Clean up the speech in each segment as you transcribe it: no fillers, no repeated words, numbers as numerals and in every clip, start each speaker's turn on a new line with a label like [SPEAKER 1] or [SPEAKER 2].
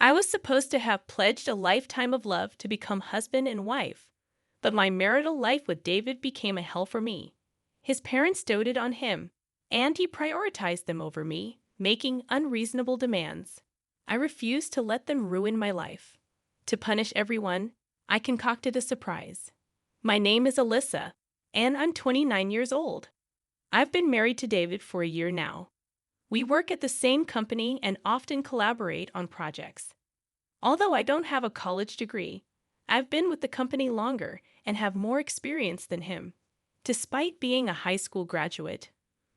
[SPEAKER 1] I was supposed to have pledged a lifetime of love to become husband and wife, but my marital life with David became a hell for me. His parents doted on him, and he prioritized them over me, making unreasonable demands. I refused to let them ruin my life. To punish everyone, I concocted a surprise. My name is Alyssa, and I'm 29 years old. I've been married to David for a year now. We work at the same company and often collaborate on projects. Although I don't have a college degree, I've been with the company longer and have more experience than him. Despite being a high school graduate,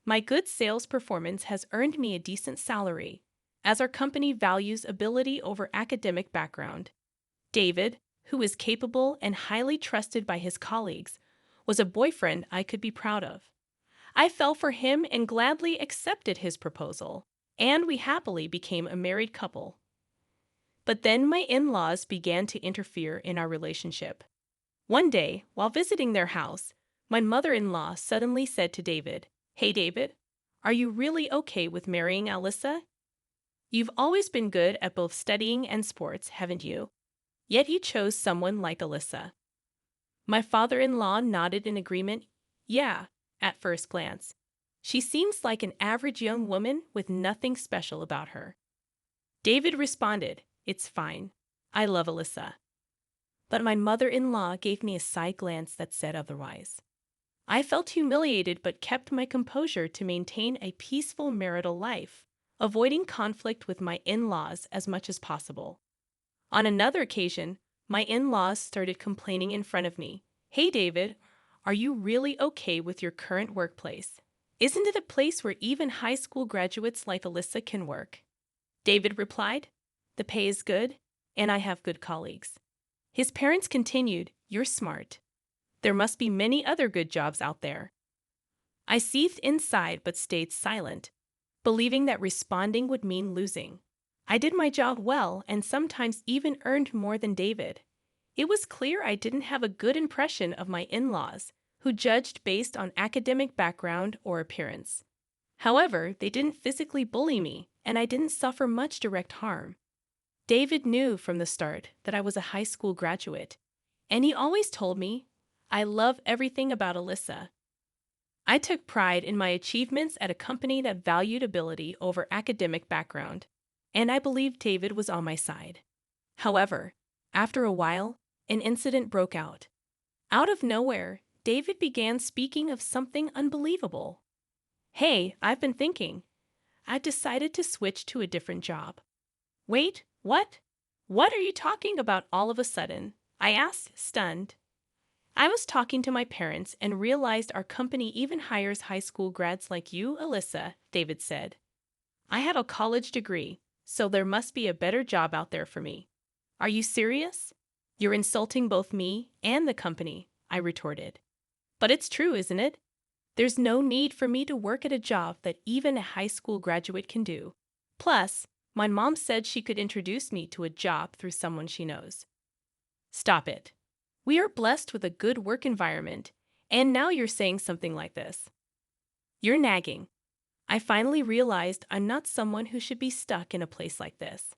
[SPEAKER 1] my good sales performance has earned me a decent salary, as our company values ability over academic background. David, who is capable and highly trusted by his colleagues, was a boyfriend I could be proud of. I fell for him and gladly accepted his proposal, and we happily became a married couple. But then my in-laws began to interfere in our relationship. One day, while visiting their house, my mother-in-law suddenly said to David, "Hey David, are you really okay with marrying Alyssa? You've always been good at both studying and sports, haven't you? Yet you chose someone like Alyssa." My father-in-law nodded in agreement. "Yeah, at first glance. She seems like an average young woman with nothing special about her." David responded, "It's fine. I love Alyssa." But my mother-in-law gave me a side glance that said otherwise. I felt humiliated but kept my composure to maintain a peaceful marital life, avoiding conflict with my in-laws as much as possible. On another occasion, my in-laws started complaining in front of me. "Hey David, are you really okay with your current workplace? Isn't it a place where even high school graduates like Alyssa can work?" David replied, "The pay is good, and I have good colleagues." His parents continued, "You're smart. There must be many other good jobs out there." I seethed inside but stayed silent, believing that responding would mean losing. I did my job well and sometimes even earned more than David. It was clear I didn't have a good impression of my in-laws, who judged based on academic background or appearance. However, they didn't physically bully me, and I didn't suffer much direct harm. David knew from the start that I was a high school graduate, and he always told me, "I love everything about Alyssa." I took pride in my achievements at a company that valued ability over academic background, and I believed David was on my side. However, after a while, an incident broke out. Out of nowhere, David began speaking of something unbelievable. "Hey, I've been thinking. I've decided to switch to a different job." "Wait, what? What are you talking about all of a sudden?" I asked, stunned. "I was talking to my parents and realized our company even hires high school grads like you, Alyssa," David said. "I have a college degree, so there must be a better job out there for me." "Are you serious? You're insulting both me and the company," I retorted. "But it's true, isn't it? There's no need for me to work at a job that even a high school graduate can do. Plus, my mom said she could introduce me to a job through someone she knows." "Stop it. We are blessed with a good work environment, and now you're saying something like this." "You're nagging." I finally realized I'm not someone who should be stuck in a place like this.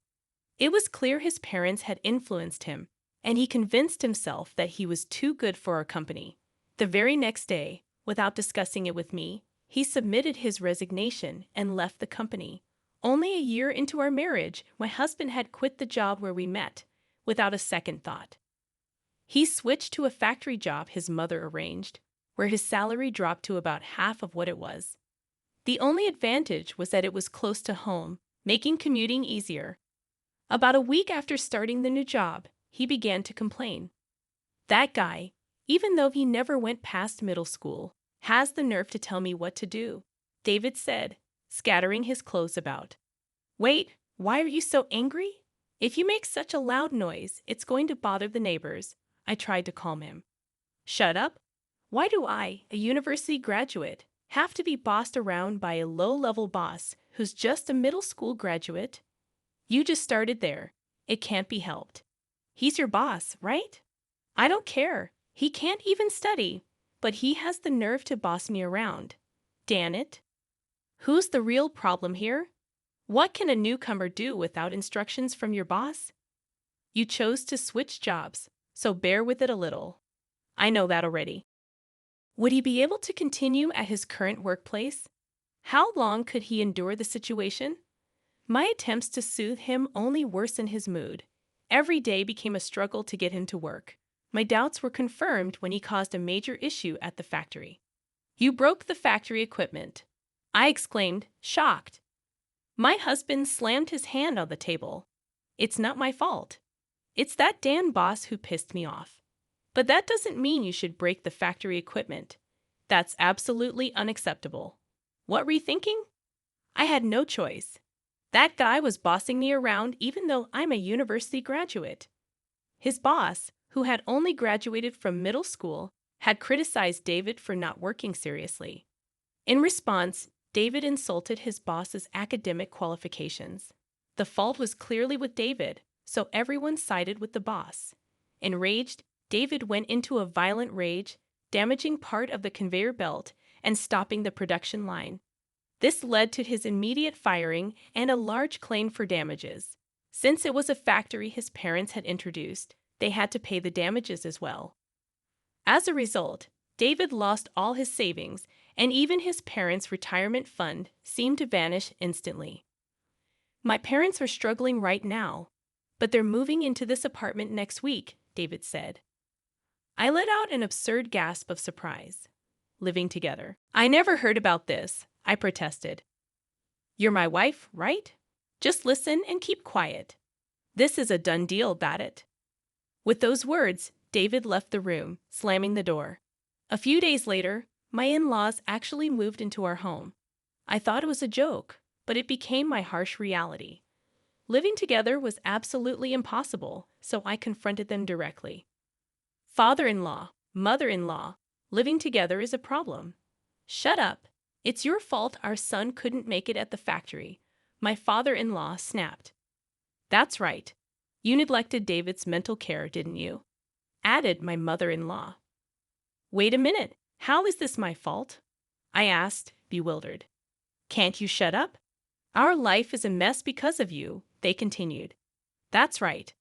[SPEAKER 1] It was clear his parents had influenced him, and he convinced himself that he was too good for our company. The very next day, without discussing it with me, he submitted his resignation and left the company. Only a year into our marriage, my husband had quit the job where we met, without a second thought. He switched to a factory job his mother arranged, where his salary dropped to about half of what it was. The only advantage was that it was close to home, making commuting easier. About a week after starting the new job, he began to complain. "That guy, even though he never went past middle school, has the nerve to tell me what to do," David said, scattering his clothes about. "Wait, why are you so angry? If you make such a loud noise, it's going to bother the neighbors," I tried to calm him. "Shut up? Why do I, a university graduate, have to be bossed around by a low-level boss who's just a middle school graduate? You just started there. It can't be helped. He's your boss, right? I don't care. He can't even study, but he has the nerve to boss me around. Damn it. Who's the real problem here? What can a newcomer do without instructions from your boss? You chose to switch jobs, so bear with it a little. I know that already. Would he be able to continue at his current workplace? How long could he endure the situation? My attempts to soothe him only worsened his mood. Every day became a struggle to get him to work. My doubts were confirmed when he caused a major issue at the factory. You broke the factory equipment, I exclaimed, shocked. My husband slammed his hand on the table. It's not my fault. It's that damn boss who pissed me off. But that doesn't mean you should break the factory equipment. That's absolutely unacceptable. What were you thinking? I had no choice. That guy was bossing me around even though I'm a university graduate. His boss, who had only graduated from middle school, had criticized David for not working seriously. In response, David insulted his boss's academic qualifications. The fault was clearly with David, so everyone sided with the boss. Enraged, David went into a violent rage, damaging part of the conveyor belt and stopping the production line. This led to his immediate firing and a large claim for damages. Since it was a factory his parents had introduced, they had to pay the damages as well. As a result, David lost all his savings, and even his parents' retirement fund seemed to vanish instantly. My parents are struggling right now, but they're moving into this apartment next week, David said. I let out an absurd gasp of surprise. Living together. I never heard about this, I protested. You're my wife, right? Just listen and keep quiet. This is a done deal, Badit. With those words, David left the room, slamming the door. A few days later, my in-laws actually moved into our home. I thought it was a joke, but it became my harsh reality. Living together was absolutely impossible, so I confronted them directly. Father-in-law, mother-in-law, living together is a problem. Shut up. It's your fault our son couldn't make it at the factory, my father-in-law snapped. That's right. You neglected David's mental care, didn't you? Added my mother-in-law. Wait a minute. How is this my fault? I asked, bewildered. Can't you shut up? Our life is a mess because of you, they continued. That's right.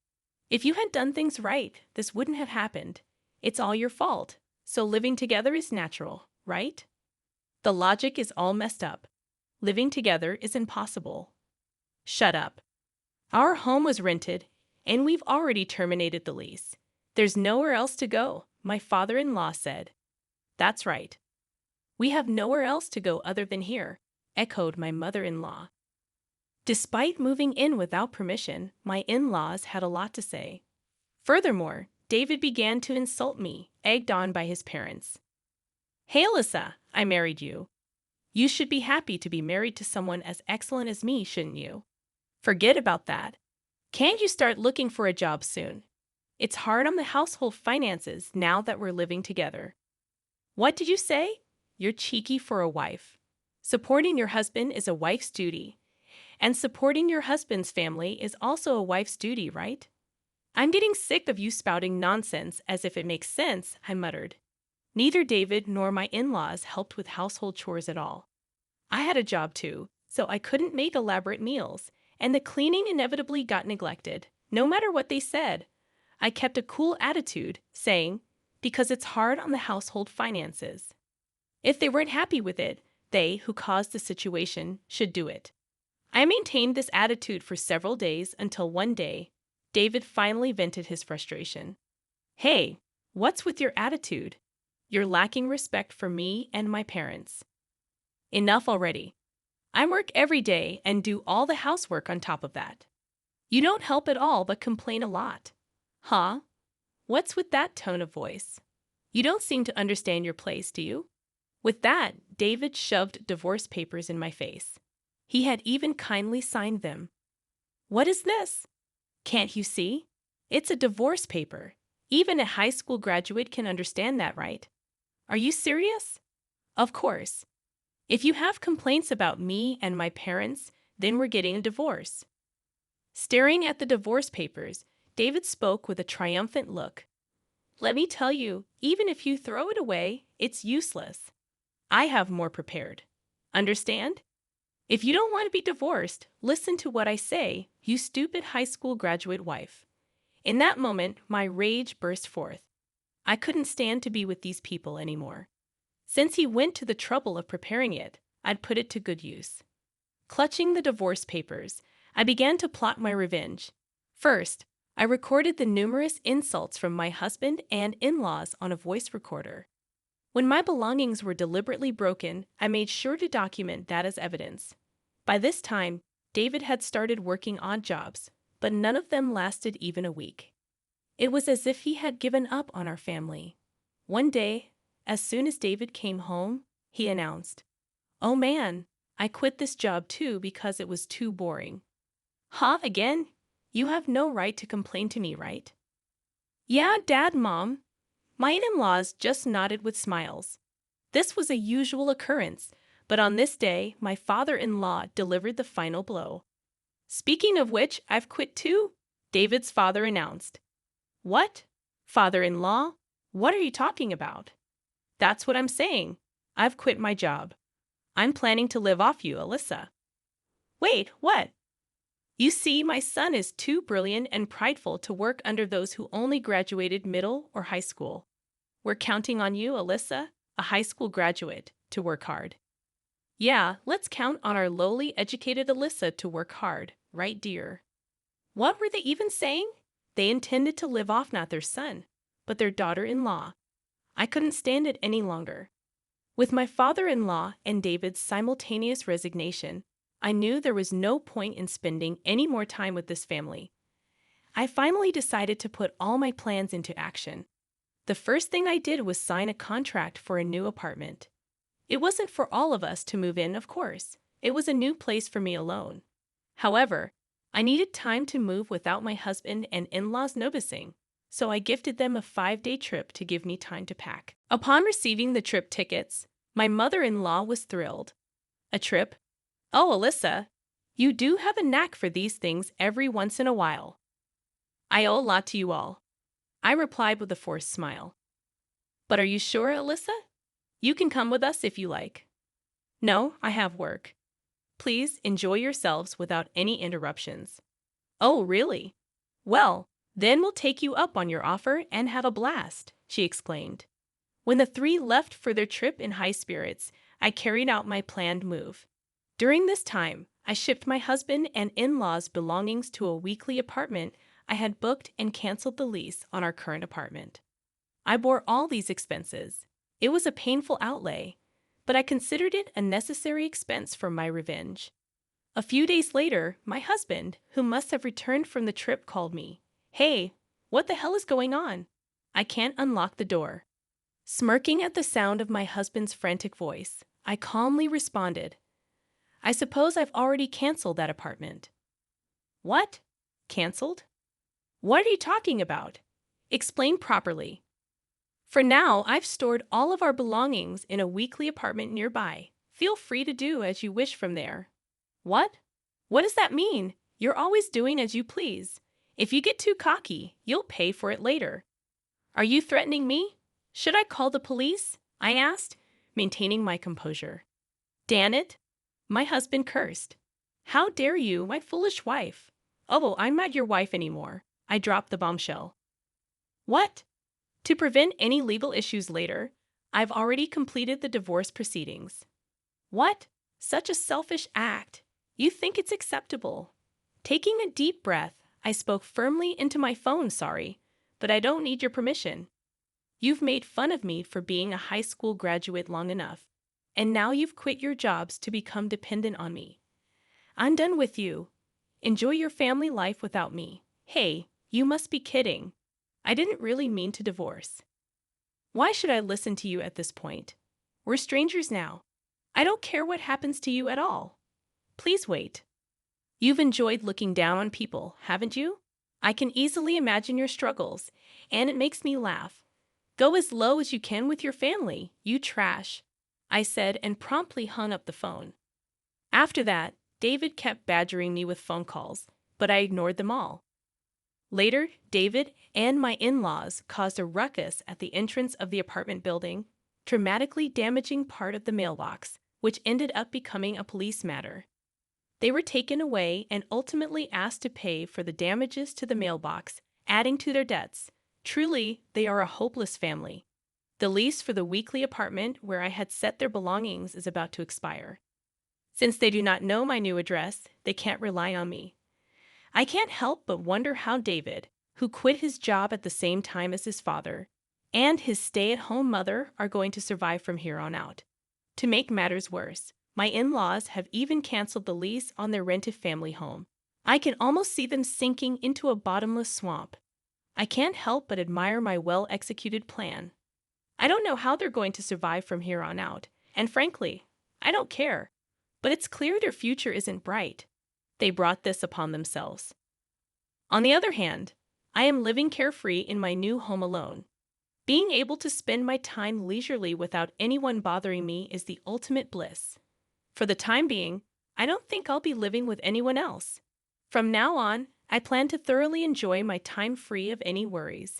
[SPEAKER 1] If you had done things right, this wouldn't have happened. It's all your fault, so living together is natural, right? The logic is all messed up. Living together is impossible. Shut up. Our home was rented, and we've already terminated the lease. There's nowhere else to go, my father-in-law said. That's right. We have nowhere else to go other than here, echoed my mother-in-law. Despite moving in without permission, my in-laws had a lot to say. Furthermore, David began to insult me, egged on by his parents. Hey, Alyssa, I married you. You should be happy to be married to someone as excellent as me, shouldn't you? Forget about that. Can't you start looking for a job soon? It's hard on the household finances now that we're living together. What did you say? You're cheeky for a wife. Supporting your husband is a wife's duty. And supporting your husband's family is also a wife's duty, right? I'm getting sick of you spouting nonsense as if it makes sense, I muttered. Neither David nor my in-laws helped with household chores at all. I had a job too, so I couldn't make elaborate meals, and the cleaning inevitably got neglected, no matter what they said. I kept a cool attitude, saying, because it's hard on the household finances. If they weren't happy with it, they, who caused the situation, should do it. I maintained this attitude for several days until one day, David finally vented his frustration. Hey, what's with your attitude? You're lacking respect for me and my parents. Enough already. I work every day and do all the housework on top of that. You don't help at all but complain a lot. Huh? What's with that tone of voice? You don't seem to understand your place, do you? With that, David shoved divorce papers in my face. He had even kindly signed them. What is this? Can't you see? It's a divorce paper. Even a high school graduate can understand that, right? Are you serious? Of course. If you have complaints about me and my parents, then we're getting a divorce. Staring at the divorce papers, David spoke with a triumphant look. Let me tell you, even if you throw it away, it's useless. I have more prepared. Understand? If you don't want to be divorced, listen to what I say, you stupid high school graduate wife. In that moment, my rage burst forth. I couldn't stand to be with these people anymore. Since he went to the trouble of preparing it, I'd put it to good use. Clutching the divorce papers, I began to plot my revenge. First, I recorded the numerous insults from my husband and in-laws on a voice recorder. When my belongings were deliberately broken, I made sure to document that as evidence. By this time, David had started working odd jobs, but none of them lasted even a week. It was as if he had given up on our family. One day, as soon as David came home, he announced, "Oh man, I quit this job too because it was too boring." "Huh, again? You have no right to complain to me, right?" "Yeah, Dad, Mom." My in-laws just nodded with smiles. This was a usual occurrence, but on this day, my father-in-law delivered the final blow. "Speaking of which, I've quit too," David's father announced. "What? Father-in-law? What are you talking about?" "That's what I'm saying. I've quit my job. I'm planning to live off you, Alyssa." "Wait, what?" "You see, my son is too brilliant and prideful to work under those who only graduated middle or high school. We're counting on you, Alyssa, a high school graduate, to work hard." "Yeah, let's count on our lowly educated Alyssa to work hard, right, dear?" What were they even saying? They intended to live off not their son, but their daughter-in-law. I couldn't stand it any longer. With my father-in-law and David's simultaneous resignation, I knew there was no point in spending any more time with this family. I finally decided to put all my plans into action. The first thing I did was sign a contract for a new apartment. It wasn't for all of us to move in, of course. It was a new place for me alone. However, I needed time to move without my husband and in-laws noticing, so I gifted them a 5-day trip to give me time to pack. Upon receiving the trip tickets, my mother-in-law was thrilled. "A trip? Oh, Alyssa, you do have a knack for these things every once in a while." "I owe a lot to you all," I replied with a forced smile. "But are you sure, Alyssa? You can come with us if you like." "No, I have work. Please enjoy yourselves without any interruptions." "Oh, really? Well, then we'll take you up on your offer and have a blast," she exclaimed. When the three left for their trip in high spirits, I carried out my planned move. During this time, I shipped my husband and in-laws' belongings to a weekly apartment I had booked and canceled the lease on our current apartment. I bore all these expenses. It was a painful outlay, but I considered it a necessary expense for my revenge. A few days later, my husband, who must have returned from the trip, called me. "Hey, what the hell is going on? I can't unlock the door." Smirking at the sound of my husband's frantic voice, I calmly responded, "I suppose I've already canceled that apartment." "What? Canceled? What are you talking about? Explain properly." "For now, I've stored all of our belongings in a weekly apartment nearby. Feel free to do as you wish from there." "What? What does that mean? You're always doing as you please. If you get too cocky, you'll pay for it later." "Are you threatening me? Should I call the police?" I asked, maintaining my composure. "Damn it!" my husband cursed. "How dare you, my foolish wife?" "Oh, I'm not your wife anymore." I dropped the bombshell. "What? To prevent any legal issues later, I've already completed the divorce proceedings." "What? Such a selfish act. You think it's acceptable." Taking a deep breath, I spoke firmly into my phone. "Sorry, but I don't need your permission. You've made fun of me for being a high school graduate long enough, and now you've quit your jobs to become dependent on me. I'm done with you. Enjoy your family life without me." "Hey, you must be kidding. I didn't really mean to divorce. Why should I listen to you at this point? We're strangers now. I don't care what happens to you at all. Please wait. You've enjoyed looking down on people, haven't you? I can easily imagine your struggles, and it makes me laugh. Go as low as you can with your family, you trash," I said, and promptly hung up the phone. After that, David kept badgering me with phone calls, but I ignored them all. Later, David and my in-laws caused a ruckus at the entrance of the apartment building, dramatically damaging part of the mailbox, which ended up becoming a police matter. They were taken away and ultimately asked to pay for the damages to the mailbox, adding to their debts. Truly, they are a hopeless family. The lease for the weekly apartment where I had set their belongings is about to expire. Since they do not know my new address, they can't rely on me. I can't help but wonder how David, who quit his job at the same time as his father, and his stay-at-home mother are going to survive from here on out. To make matters worse, my in-laws have even canceled the lease on their rented family home. I can almost see them sinking into a bottomless swamp. I can't help but admire my well-executed plan. I don't know how they're going to survive from here on out, and frankly, I don't care. But it's clear their future isn't bright. They brought this upon themselves. On the other hand, I am living carefree in my new home alone. Being able to spend my time leisurely without anyone bothering me is the ultimate bliss. For the time being, I don't think I'll be living with anyone else. From now on, I plan to thoroughly enjoy my time free of any worries.